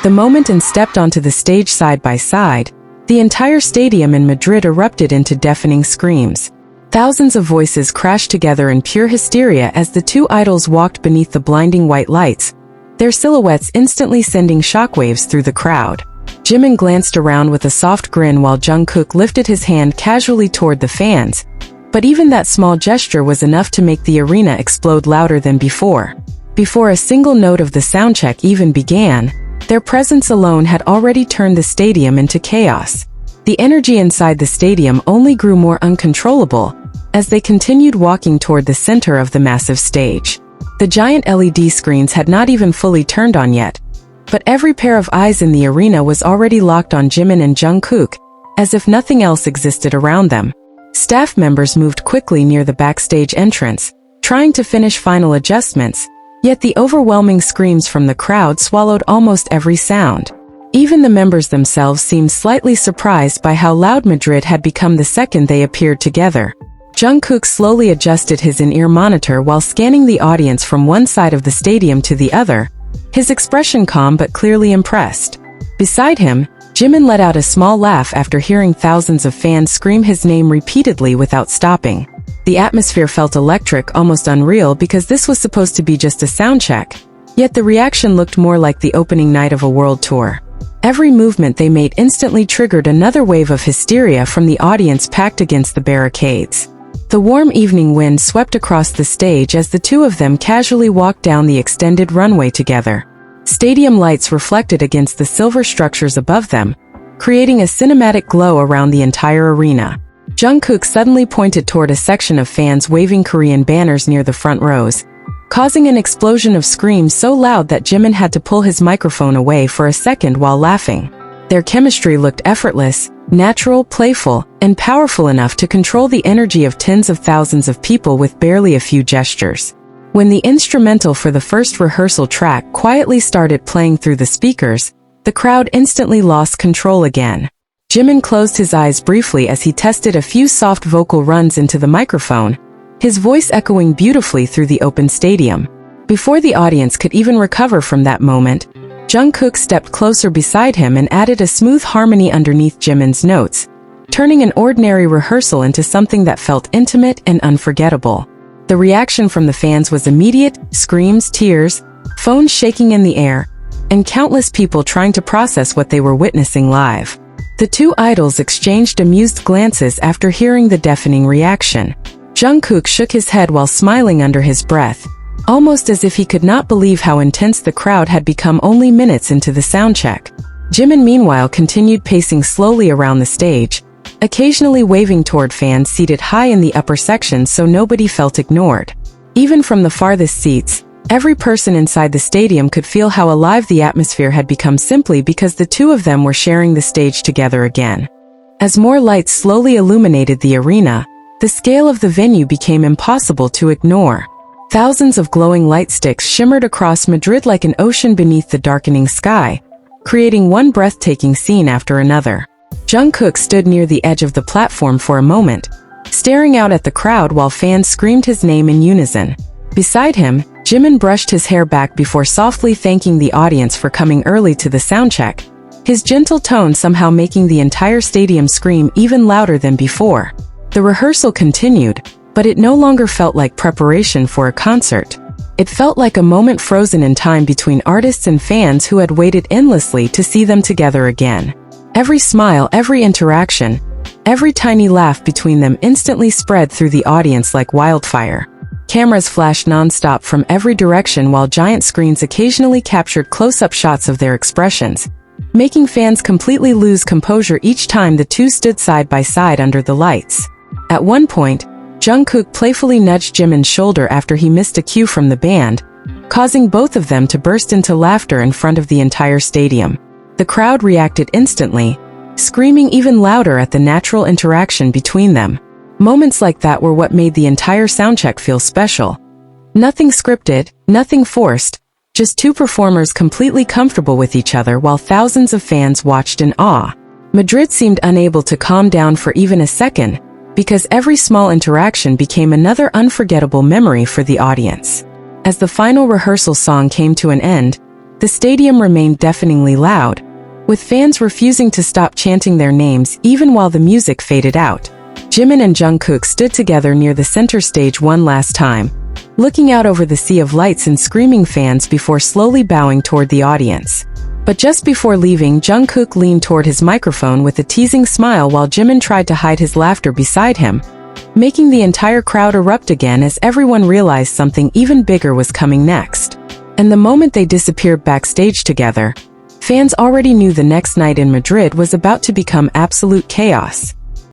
The moment and stepped onto the stage side by side, the entire stadium in Madrid erupted into deafening screams. Thousands of voices crashed together in pure hysteria as the two idols walked beneath the blinding white lights, their silhouettes instantly sending shockwaves through the crowd. Jimin glanced around with a soft grin while Jungkook lifted his hand casually toward the fans, but even that small gesture was enough to make the arena explode louder than before. Before a single note of the soundcheck even began, their presence alone had already turned the stadium into chaos. The energy inside the stadium only grew more uncontrollable as they continued walking toward the center of the massive stage. The giant LED screens had not even fully turned on yet, but every pair of eyes in the arena was already locked on Jimin and Jungkook, as if nothing else existed around them. Staff members moved quickly near the backstage entrance, trying to finish final adjustments, yet the overwhelming screams from the crowd swallowed almost every sound. Even the members themselves seemed slightly surprised by how loud Madrid had become the second they appeared together. Jungkook slowly adjusted his in-ear monitor while scanning the audience from one side of the stadium to the other, his expression calm but clearly impressed. Beside him, Jimin let out a small laugh after hearing thousands of fans scream his name repeatedly without stopping. The atmosphere felt electric, almost unreal, because this was supposed to be just a soundcheck, yet the reaction looked more like the opening night of a world tour. Every movement they made instantly triggered another wave of hysteria from the audience packed against the barricades. The warm evening wind swept across the stage as the two of them casually walked down the extended runway together. Stadium lights reflected against the silver structures above them, creating a cinematic glow around the entire arena. Jungkook suddenly pointed toward a section of fans waving Korean banners near the front rows, causing an explosion of screams so loud that Jimin had to pull his microphone away for a second while laughing. Their chemistry looked effortless, natural, playful, and powerful enough to control the energy of tens of thousands of people with barely a few gestures. When the instrumental for the first rehearsal track quietly started playing through the speakers, the crowd instantly lost control again. Jimin closed his eyes briefly as he tested a few soft vocal runs into the microphone, his voice echoing beautifully through the open stadium. Before the audience could even recover from that moment, Jungkook stepped closer beside him and added a smooth harmony underneath Jimin's notes, turning an ordinary rehearsal into something that felt intimate and unforgettable. The reaction from the fans was immediate: screams, tears, phones shaking in the air, and countless people trying to process what they were witnessing live. The two idols exchanged amused glances after hearing the deafening reaction. Jungkook shook his head while smiling under his breath, almost as if he could not believe how intense the crowd had become only minutes into the soundcheck. Jimin meanwhile continued pacing slowly around the stage, occasionally waving toward fans seated high in the upper sections so nobody felt ignored. Even from the farthest seats, every person inside the stadium could feel how alive the atmosphere had become simply because the two of them were sharing the stage together again. As more lights slowly illuminated the arena, the scale of the venue became impossible to ignore. Thousands of glowing light sticks shimmered across Madrid like an ocean beneath the darkening sky, creating one breathtaking scene after another. Jungkook stood near the edge of the platform for a moment, staring out at the crowd while fans screamed his name in unison. Beside him, Jimin brushed his hair back before softly thanking the audience for coming early to the soundcheck, his gentle tone somehow making the entire stadium scream even louder than before. The rehearsal continued, but it no longer felt like preparation for a concert. It felt like a moment frozen in time between artists and fans who had waited endlessly to see them together again. Every smile, every interaction, every tiny laugh between them instantly spread through the audience like wildfire. Cameras flashed nonstop from every direction while giant screens occasionally captured close-up shots of their expressions, making fans completely lose composure each time the two stood side by side under the lights. At one point, Jungkook playfully nudged Jimin's shoulder after he missed a cue from the band, causing both of them to burst into laughter in front of the entire stadium. The crowd reacted instantly, screaming even louder at the natural interaction between them. Moments like that were what made the entire soundcheck feel special. Nothing scripted, nothing forced, just two performers completely comfortable with each other while thousands of fans watched in awe. Madrid seemed unable to calm down for even a second, because every small interaction became another unforgettable memory for the audience. As the final rehearsal song came to an end, the stadium remained deafeningly loud, with fans refusing to stop chanting their names even while the music faded out. Jimin and Jungkook stood together near the center stage one last time, looking out over the sea of lights and screaming fans before slowly bowing toward the audience. But just before leaving, Jungkook leaned toward his microphone with a teasing smile while Jimin tried to hide his laughter beside him, making the entire crowd erupt again as everyone realized something even bigger was coming next. And the moment they disappeared backstage together, fans already knew the next night in Madrid was about to become absolute chaos.